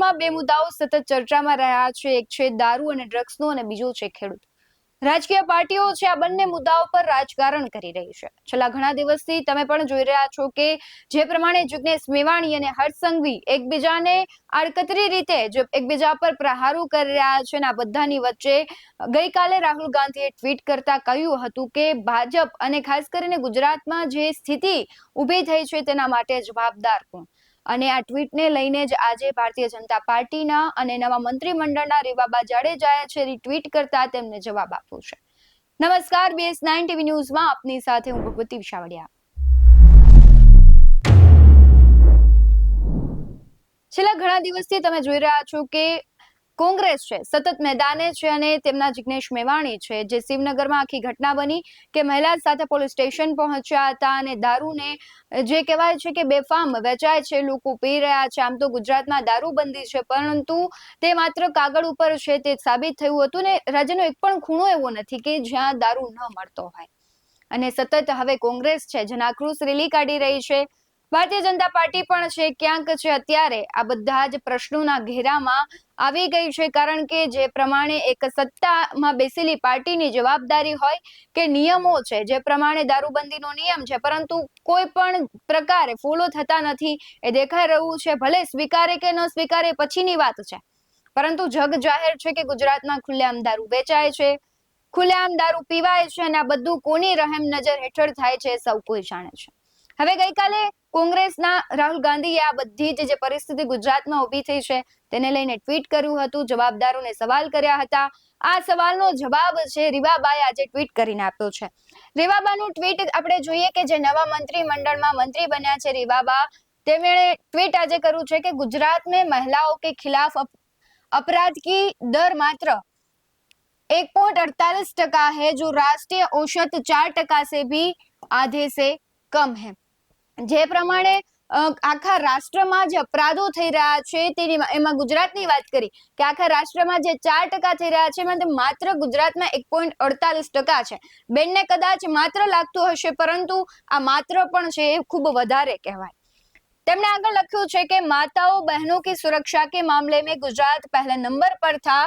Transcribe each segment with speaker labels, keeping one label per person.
Speaker 1: રાજ્યમાં બે મુદ્દાઓ સતત ચર્ચામાં રહ્યા છે. એક છે દારૂ અને ડ્રગ્સનો અને બીજો છે ખેડૂત. રાજકીય પાર્ટીઓ છે આ બંને મુદ્દાઓ પર રાજકારણ કરી રહી છે. છેલ્લા ઘણા દિવસથી તમે પણ જોઈ રહ્યા છો કે જે પ્રમાણે જિગ્નેશ મેવાણી અને હર્ષ સંઘવી એકબીજાને આડકતરી રીતે એકબીજા પર પ્રહારો કરી રહ્યા છે અને આ બધાની વચ્ચે ગઈકાલે રાહુલ ગાંધીએ ટ્વીટ કરતા કહ્યું હતું કે ભાજપ અને ખાસ કરીને ગુજરાતમાં જે સ્થિતિ ઊભી થઈ છે તેના માટે જવાબદાર કોણ. અને આ ટ્વીટને લઈને જ આજે ભારતીય જનતા પાર્ટીના અને નવા મંત્રીમંડળના રીવાબા જાડેજાએ છે રીટ્વીટ કરતા તેમને જવાબ આપ્યો છે. નમસ્કાર, BS9 ટીવી ન્યૂઝમાં આપની સાથે હું ભગવતી વિશાવડિયા. છેલ્લા ઘણા દિવસથી તમે જોઈ રહ્યા છો કે કોંગ્રેસ છે સતત મેદાને છે અને તેમના જિગ્નેશ મેવાણી છે જે શિવનગરમાં આખી ઘટના બની કે મહિલા સાથે પોલીસ સ્ટેશન પહોંચ્યા હતા અને દારૂને જે કહેવાય છે કે બેફામ વેચાય છે, લોકો પી રહ્યા છે. આમ તો ગુજરાતમાં દારૂબંધી છે પરંતુ તે માત્ર કાગળ ઉપર છે તે સાબિત થયું હતું ને રાજ્યનો એક પણ ખૂણો એવો નથી કે જ્યાં દારૂ ન મળતો હોય. અને સતત હવે કોંગ્રેસ છે જેના આક્રોશ રેલી કાઢી રહી છે. ભારતીય જનતા પાર્ટી પણ છે ક્યાંક છે અત્યારે આ બધા જ પ્રશ્નોના ઘેરામાં આવી ગઈ છે કારણ કે જે પ્રમાણે એક સત્તામાં બેસેલી પાર્ટીની જવાબદારી હોય કે નિયમો છે જે પ્રમાણે દારૂબંધીનો નિયમ છે પરંતુ કોઈ પણ પ્રકારે ફોલો થતા નથી એ દેખાઈ રહ્યું છે. ભલે સ્વીકારે કે ન સ્વીકારે પછીની વાત છે પરંતુ જગ જાહેર છે કે ગુજરાતમાં ખુલ્લેઆમ દારૂ વેચાય છે, ખુલ્લેઆમ દારૂ પીવાય છે અને આ બધું કોની રહેમ નજર હેઠળ થાય છે સૌ કોઈ જાણે છે. હવે ગઈકાલે કોંગ્રેસના રાહુલ ગાંધીએ આ બધી જ જે પરિસ્થિતિ ગુજરાતમાં ઊભી થઈ છે તેને લઈને ટ્વીટ કર્યું હતું, જવાબદારોને સવાલ કર્યા હતા. આ સવાલનો જવાબ છે રીવાબાએ આજે ટ્વીટ કરીને આપ્યો છે. રીવાબાનું ટ્વીટ આપણે જોઈએ કે જે નવા મંત્રીમંડળમાં મંત્રી બન્યા છે રીવાબા, તેમણે ટ્વીટ આજે કર્યું છે કે गुजरात में महिलाओं के खिलाफ अपराध की दर मात्र 1.48% है जो राष्ट्रीय औसत 4% से भी आधे से कम है. જે પ્રમાણે આખા રાષ્ટ્રમાં જે અપરાધો થઈ રહ્યા છે તેની એમાં ગુજરાતની વાત કરી કે આખા રાષ્ટ્રમાં જે 4% થઈ રહ્યા છે એમાં માત્ર ગુજરાતમાં 1.48% છે. બેનને કદાચ માત્ર લાગતું હશે પરંતુ આ માત્ર પણ છે એ ખૂબ વધારે કહેવાય. તેમણે આગળ લખ્યું છે કે માતાઓ બહેનों की सुरक्षा के मामले में गुजरात पहले नंबर पर था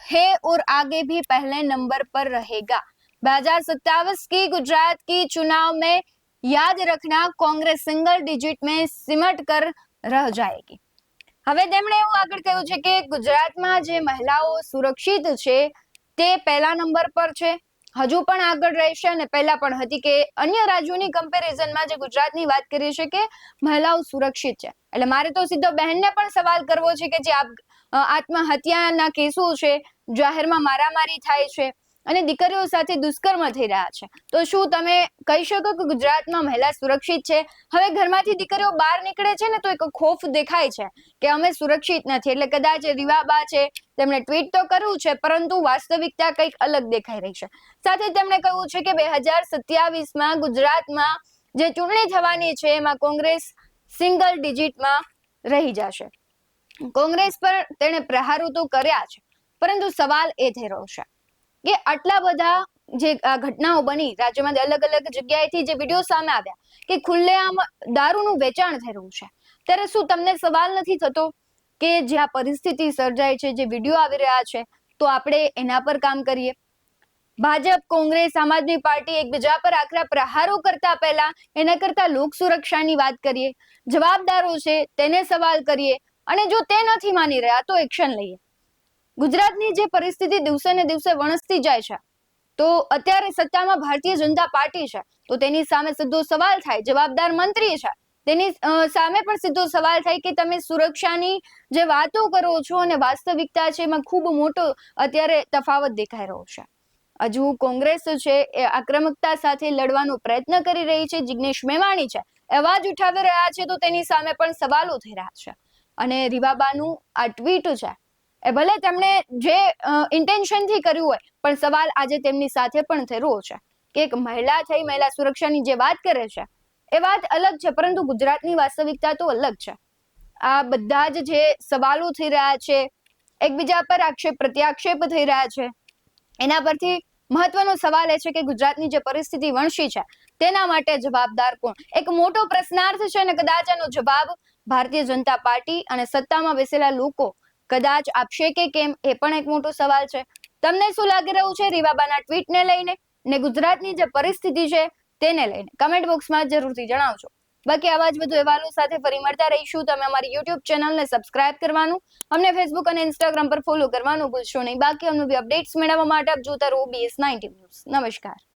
Speaker 1: है और आगे भी पहले नंबर पर रहेगा. 2027 की गुजरात की चुनाव में याद रखना कांग्रेस सिंगल डिजिट में सिमट कर रह जाएगी. હવે તેમણે એવું આગળ કહ્યું છે કે ગુજરાતમાં જે મહિલાઓ સુરક્ષિત છે તે પહેલા નંબર પર છે, હજુ પણ આગળ રહેશે અને પહેલા પણ હતી કે અન્ય રાજ્યોની કમ્પેરિઝનમાં જે ગુજરાતની વાત કરી છે કે મહિલાઓ સુરક્ષિત છે. એટલે મારે તો સીધો બહેનને પણ સવાલ કરવો છે કે જે આત્મહત્યાના કેસો છે, જાહેરમાં મારામારી થાય છે અને દીકરીઓ સાથે દુષ્કર્મ થઈ રહ્યા છે, તો શું તમે કહી શકો કે ગુજરાતમાં મહિલા સુરક્ષિત છે? હવે ઘરમાંથી દીકરીઓ બહાર નીકળે છે ને તો એક ખોફ દેખાય છે કે અમે સુરક્ષિત નથી. એટલે કદાચ રીવાબા છે તેમણે ટ્વીટ તો કર્યું છે પરંતુ વાસ્તવિકતા કંઈક અલગ દેખાઈ રહી છે. સાથે તેમણે કહ્યું છે કે 2027માં ગુજરાતમાં જે ચૂંટણી થવાની છે એમાં કોંગ્રેસ સિંગલ ડિજિટમાં રહી જશે. કોંગ્રેસ પર તેણે પ્રહારો તો કર્યા છે પરંતુ સવાલ એ થઈ રહ્યો છે કે આટલા બધા જે ઘટનાઓ બની રાજ્યમાં અલગ અલગ જગ્યાએથી જે વિડીયો સામે આવ્યા કે ખુલ્લેઆમ દારૂનું વેચાણ થઈ રહ્યું છે, ત્યારે શું તમને સવાલ નથી થતો કે જે આ પરિસ્થિતિ સર્જાય છે, જે વિડીયો આવી રહ્યા છે તો આપણે એના પર કામ કરીએ? ભાજપ, કોંગ્રેસ, આમ આદમી પાર્ટી એકબીજા પર આકરા પ્રહારો કરતા પહેલા એના કરતા લોક સુરક્ષાની વાત કરીએ, જવાબદારો છે તેને સવાલ કરીએ અને જો તે નથી માની રહ્યા તો એક્શન લઈએ. ગુજરાતની જે પરિસ્થિતિ દિવસે ને દિવસે વણસતી જાય છે તો અત્યારે સત્તામાં ભારતીય જનતા પાર્ટી છે તો તેની સામે સીધો સવાલ થાય, જવાબદાર મંત્રી છે તેની સામે પણ સીધો સવાલ થાય કે તમે સુરક્ષાની જે વાતો કરો છો અને વાસ્તવિકતા છે એમાં ખૂબ મોટો અત્યારે તફાવત દેખાઈ રહ્યો છે. હજુ કોંગ્રેસ છે એ આક્રમકતા સાથે લડવાનો પ્રયત્ન કરી રહી છે, જિગ્નેશ મેવાણી છે અવાજ ઉઠાવી રહ્યા છે તો તેની સામે પણ સવાલો થઈ રહ્યા છે. અને રીવાબાનું આ ટ્વીટ છે એ ભલે તેમણે જે ઇન્ટેન્શનથી કર્યું હોય પણ સવાલ આજે તેમની સાથે પણ થઈ રહ્યો છે કે એક મહિલા થઈ મહિલા સુરક્ષાની જે વાત કરે છે એ વાત અલગ છે પરંતુ ગુજરાતની વાસ્તવિકતા તો અલગ છે. આ બધા જ જે સવાલો થઈ રહ્યા છે, એકબીજા પર આક્ષેપ પ્રત્યાક્ષેપ થઈ રહ્યા છે, એના પરથી મહત્વનો સવાલ એ છે કે ગુજરાતની જે પરિસ્થિતિ વણસી છે તેના માટે જવાબદાર કોણ? એક મોટો પ્રશ્નાર્થ છે અને કદાચ આનો જવાબ ભારતીય જનતા પાર્ટી અને સત્તામાં બેસેલા લોકો કદાચ આપશે કે કેમ એ પણ એક મોટો સવાલ છે. તમને શું લાગી રહ્યું છે રીવાબાના ટ્વીટને લઈને ને ગુજરાતની જે પરિસ્થિતિ છે તેને લઈને? કમેન્ટ બોક્સમાં જરૂરથી જણાવજો. બાકી આવા જ વધુ અહેવાલો સાથે ફરી મળતા રહીશું. તમે અમારી યુટ્યુબ ચેનલને સબસ્ક્રાઇબ કરવાનું, અમને ફેસબુક અને ઇન્સ્ટાગ્રામ પર ફોલો કરવાનું ભૂલશો નહીં. બાકી અમને અપડેટ્સ મેળવવા માટે આપ જોતા રહો BS19 ન્યૂઝ. નમસ્કાર.